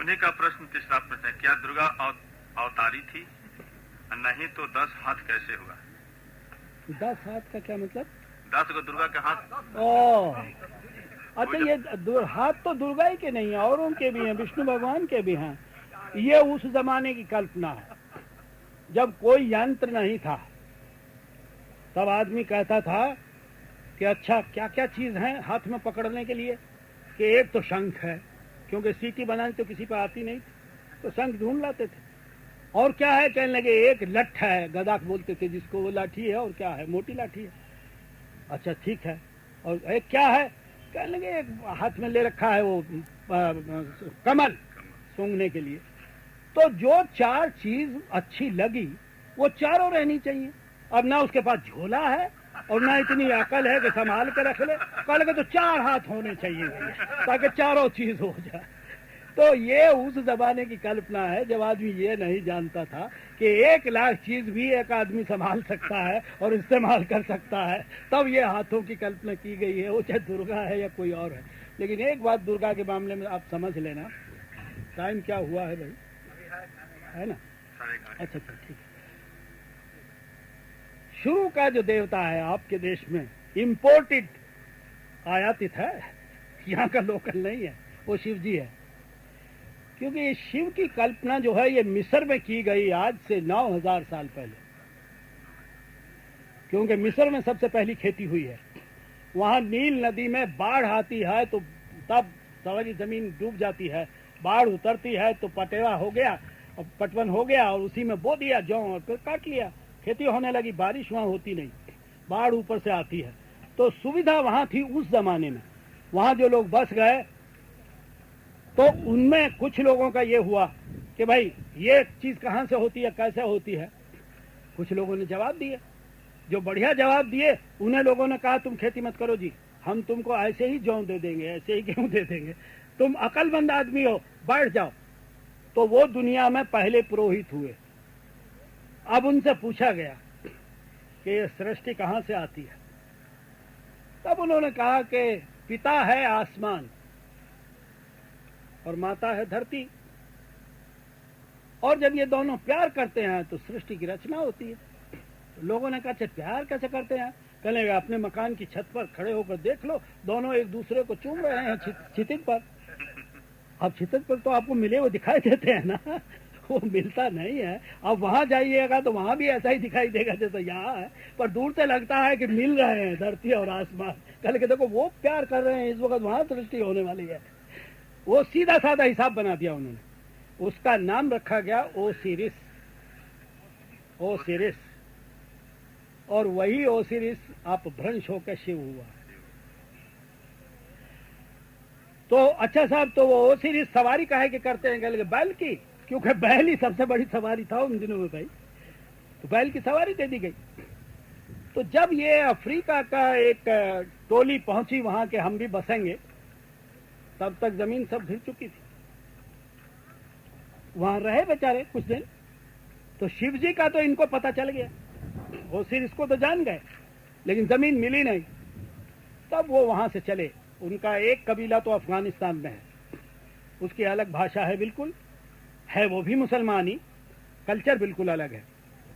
उन्हीं का प्रश्न, तीसरा प्रश्न है, क्या दुर्गा अवतारी थी? नहीं तो 10 हाथ कैसे हुआ? 10 हाथ का क्या मतलब? 10 को दुर्गा के हाथ। अच्छा, ये हाथ तो दुर्गा ही के नहीं है, औरों के भी हैं, विष्णु भगवान के भी हैं। ये उस जमाने की कल्पना है, जब कोई यंत्र नहीं था। तब आदमी कहता था कि अच्छा क्या क्या चीज है हाथ में पकड़ने के लिए, कि एक तो शंख है, क्योंकि सीटी बनानी तो किसी पर आती नहीं थी, तो शंख ढूंढ लाते थे। और क्या है, कहने लगे एक लठ है, गदा बोलते थे जिसको, वो लाठी है। और क्या है, मोटी लाठी है। अच्छा ठीक है। और एक क्या है, कहने लगे एक हाथ में ले रखा है वो कमल सूंघने के लिए। तो जो 4 चीज अच्छी लगी वो चारों रहनी चाहिए। अब ना उसके पास झोला है और ना इतनी अकल है कि संभाल के रख ले, कल के तो 4 हाथ होने चाहिए ताकि चारों चीज हो जाए। तो ये उस जमाने की कल्पना है, जब आदमी ये नहीं जानता था कि 1 लाख चीज भी एक आदमी संभाल सकता है और इस्तेमाल कर सकता है, तब ये हाथों की कल्पना की गई है। वो चाहे दुर्गा है या कोई और है। लेकिन एक बात दुर्गा के मामले में आप समझ लेना, टाइम क्या हुआ है भाई, है ना? अच्छा ठीक है। शुरू का जो देवता है आपके देश में इंपोर्टेड, आयातित है, यहाँ का लोकल नहीं है, वो शिव जी है। क्योंकि ये शिव की कल्पना जो है ये मिस्र में की गई आज से 9000 साल पहले। क्योंकि मिस्र में सबसे पहली खेती हुई है। वहां नील नदी में बाढ़ आती है तो तब सारी जमीन डूब जाती है, बाढ़ उतरती है तो पटेवा हो गया और पटवन हो गया और उसी में बो दिया जौ और फिर काट लिया, खेती होने लगी। बारिश वहां होती नहीं, बाढ़ ऊपर से आती है। तो सुविधा वहां थी उस जमाने में। वहां जो लोग बस गए तो उनमें कुछ लोगों का ये हुआ कि भाई ये चीज कहां से होती है, कैसे होती है। कुछ लोगों ने जवाब दिए, जो बढ़िया जवाब दिए उन्हें लोगों ने कहा तुम खेती मत करो जी, हम तुमको ऐसे ही जौ दे देंगे, ऐसे ही गेहूं दे देंगे, तुम अकलमंद आदमी हो, बैठ जाओ। तो वो दुनिया में पहले पुरोहित हुए। अब उनसे पूछा गया कि ये सृष्टि कहां से आती है। तब उन्होंने कहा कि पिता है आसमान और माता है धरती, और जब ये दोनों प्यार करते हैं तो सृष्टि की रचना होती है। तो लोगों ने कहा अच्छा प्यार कैसे करते हैं? कहने लगे अपने मकान की छत पर खड़े होकर देख लो, दोनों एक दूसरे को चूम रहे हैं छितित पर। अब छितित पर तो आपको मिले वो दिखाई देते हैं ना, वो मिलता नहीं है। अब वहां जाइएगा तो वहां भी ऐसा ही दिखाई देगा जैसा यहाँ है, पर दूर से लगता है कि मिल रहे हैं धरती और आसमान। कल के देखो वो प्यार कर रहे हैं, इस वक्त वहां सृष्टि होने वाली है। वो सीधा साधा हिसाब बना दिया उन्होंने, उसका नाम रखा गया ओसिरिस। ओसिरिस, और वही ओसिरिस अपभ्रंश होकर शिव हुआ। तो अच्छा साहब, तो वो ओसिरिस सवारी काहे के करते हैं? कह बैल की, क्योंकि बैल ही सबसे बड़ी सवारी था उन दिनों में भाई, तो बैल की सवारी दे दी गई। तो जब ये अफ्रीका का एक टोली पहुंची वहां के हम भी बसेंगे, तब तक जमीन सब घिर चुकी थी। वहां रहे बेचारे कुछ दिन, तो शिव जी का तो इनको पता चल गया, वो सिर इसको तो जान गए, लेकिन जमीन मिली नहीं। तब वो वहां से चले। उनका एक कबीला तो अफगानिस्तान में है, उसकी अलग भाषा है, बिल्कुल है, वो भी मुसलमानी, कल्चर बिल्कुल अलग है।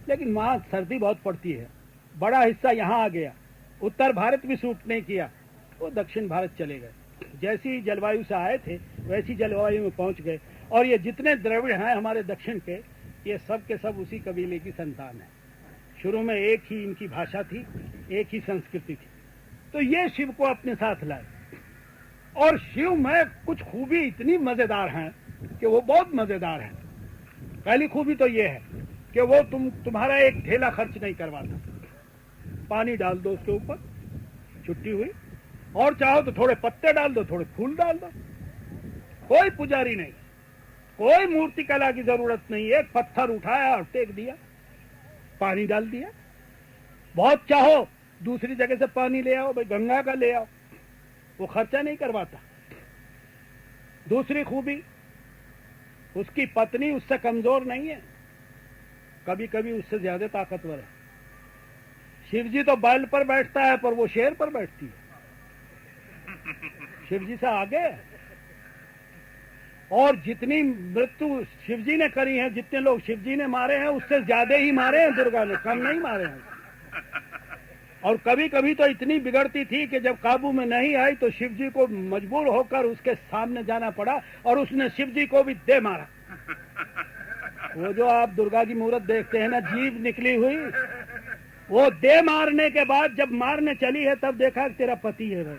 लेकिन वहां सर्दी बहुत पड़ती है, बड़ा हिस्सा यहाँ आ गया। उत्तर भारत भी सूट नहीं किया, वो दक्षिण भारत चले गए। जैसी जलवायु से आए थे वैसी जलवायु में पहुंच गए। और ये जितने द्रविड़ हैं हमारे दक्षिण के, ये सब के सब उसी कबीले की संतान है। शुरू में एक ही इनकी भाषा थी, एक ही संस्कृति थी। तो ये शिव को अपने साथ लाए। और शिव में कुछ खूबी इतनी मजेदार हैं कि वो बहुत मजेदार है। पहली खूबी तो ये है कि वो तुम्हारा एक ढेला खर्च नहीं करवाता। पानी डाल दो उसके ऊपर, छुट्टी हुई, और चाहो तो थोड़े पत्ते डाल दो, थोड़े फूल डाल दो। कोई पुजारी नहीं, कोई मूर्ति कला की जरूरत नहीं है। एक पत्थर उठाया और टेक दिया, पानी डाल दिया। बहुत चाहो दूसरी जगह से पानी ले आओ, भाई गंगा का ले आओ, वो खर्चा नहीं करवाता। दूसरी खूबी, उसकी पत्नी उससे कमजोर नहीं है, कभी कभी उससे ज्यादा ताकतवर है। शिव जी तो बैल पर बैठता है, पर वो शेर पर बैठती है, शिव जी से आगे। और जितनी मृत्यु शिवजी ने करी है, जितने लोग शिवजी ने मारे हैं उससे ज्यादा ही मारे हैं दुर्गा ने, कम नहीं मारे हैं। और कभी कभी तो इतनी बिगड़ती थी कि जब काबू में नहीं आई तो शिवजी को मजबूर होकर उसके सामने जाना पड़ा और उसने शिवजी को भी दे मारा। वो जो आप दुर्गा की मूर्त देखते हैं ना, जीभ निकली हुई, वो दे मारने के बाद जब मारने चली है तब देखा कि तेरा पति है भाई,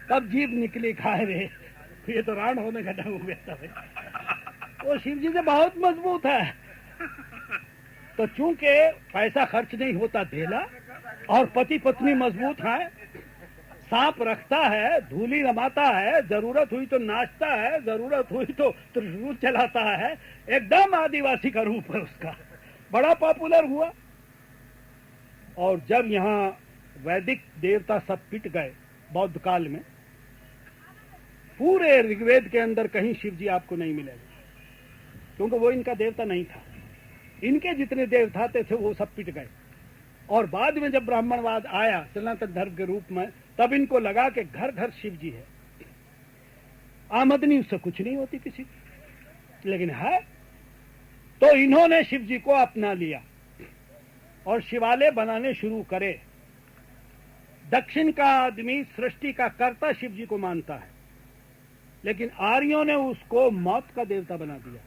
तब जीभ निकली, खाए रे ये तो राण होने का ढंग हो गया था भाई। वो शिवजी से बहुत मजबूत है। तो चूंकि पैसा खर्च नहीं होता धेला और पति पत्नी मजबूत है, सांप रखता है, धूली रमाता है, जरूरत हुई तो नाचता है, जरूरत हुई तो त्रिशूल चलाता है, एकदम आदिवासी का रूप है उसका, बड़ा पॉपुलर हुआ। और जब यहाँ वैदिक देवता सब पिट गए बौद्ध काल में, पूरे ऋग्वेद के अंदर कहीं शिव जी आपको नहीं मिलेगा, क्योंकि वो इनका देवता नहीं था। इनके जितने देवता थे वो सब पिट गए। और बाद में जब ब्राह्मणवाद आया सनातन धर्म के रूप में, तब इनको लगा कि घर घर शिव जी है, आमदनी उससे कुछ नहीं होती किसी की, लेकिन है। तो इन्होंने शिव जी को अपना लिया और शिवालय बनाने शुरू करे। दक्षिण का आदमी सृष्टि का कर्ता शिव जी को मानता है, लेकिन आर्यों ने उसको मौत का देवता बना दिया।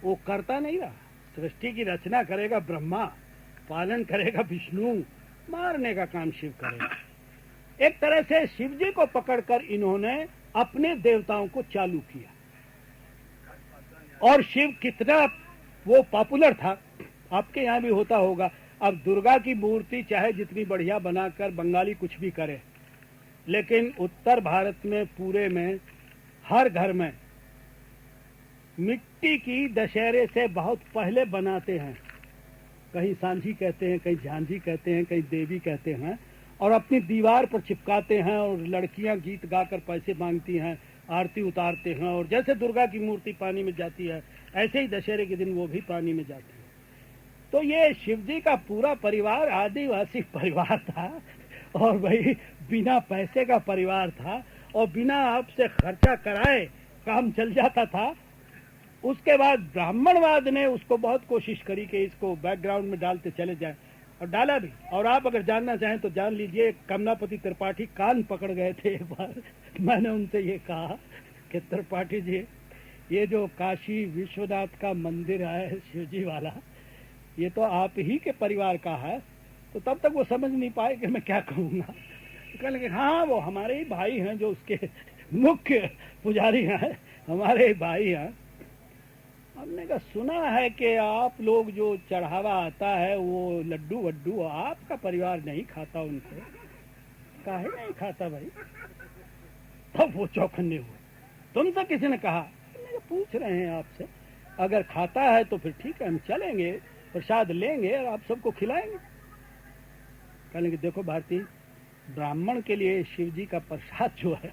वो करता नहीं रहा, सृष्टि की रचना करेगा ब्रह्मा, पालन करेगा विष्णु, मारने का काम शिव करेगा। एक तरह से शिव जी को पकड़कर इन्होंने अपने देवताओं को चालू किया। और शिव कितना वो पॉपुलर था, आपके यहाँ भी होता होगा। अब दुर्गा की मूर्ति चाहे जितनी बढ़िया बनाकर बंगाली कुछ भी करे, लेकिन उत्तर भारत में पूरे में हर घर में मिट्टी की दशहरे से बहुत पहले बनाते हैं। कहीं सांझी कहते हैं, कहीं झांझी कहते हैं, कहीं देवी कहते हैं, और अपनी दीवार पर चिपकाते हैं। और लड़कियां गीत गाकर पैसे मांगती हैं, आरती उतारते हैं। और जैसे दुर्गा की मूर्ति पानी में जाती है, ऐसे ही दशहरे के दिन वो भी पानी में जाती है। तो ये शिवजी का पूरा परिवार आदिवासी परिवार था, और भाई बिना पैसे का परिवार था, और बिना आपसे खर्चा कराए काम चल जाता था। उसके बाद ब्राह्मणवाद ने उसको बहुत कोशिश करी कि इसको बैकग्राउंड में डालते चले जाए, और डाला भी। और आप अगर जानना चाहें तो जान लीजिए, कमलापति त्रिपाठी कान पकड़ गए थे एक बार। मैंने उनसे ये कहा कि त्रिपाठी जी, ये जो काशी विश्वनाथ का मंदिर है शिवजी वाला, ये तो आप ही के परिवार का है। तो तब तक वो समझ नहीं पाए कि मैं क्या कहूँगा। कहने लगे हाँ वो हमारे ही भाई हैं, जो उसके मुख्य पुजारी हैं, हमारे ही भाई हैं। हमने कहा सुना है कि आप लोग जो चढ़ावा आता है वो लड्डू वड्डू आपका परिवार नहीं खाता, उनसे काहे नहीं खाता भाई? तब वो चौकन्ने हुए। तुमसे किसी ने कहा? पूछ रहे हैं आपसे, अगर खाता है तो फिर ठीक है, हम चलेंगे, प्रसाद लेंगे और आप सबको खिलाएंगे। कहेंगे देखो भारती, ब्राह्मण के लिए शिव जी का प्रसाद जो है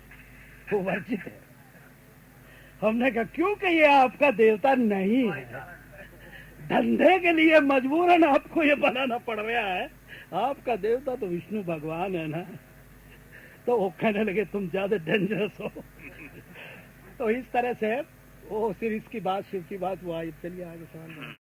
वो वर्जित है। हमने कहा क्योंकि ये आपका देवता नहीं है, धंधे के लिए मजबूरन आपको ये बनाना पड़ रहा है। आपका देवता तो विष्णु भगवान है ना। तो वो कहने लगे तुम ज्यादा डेंजरस हो। तो इस तरह से वो सिर्फ इसकी बात, शिव की बात वो आई। चलिए आगे सवाल।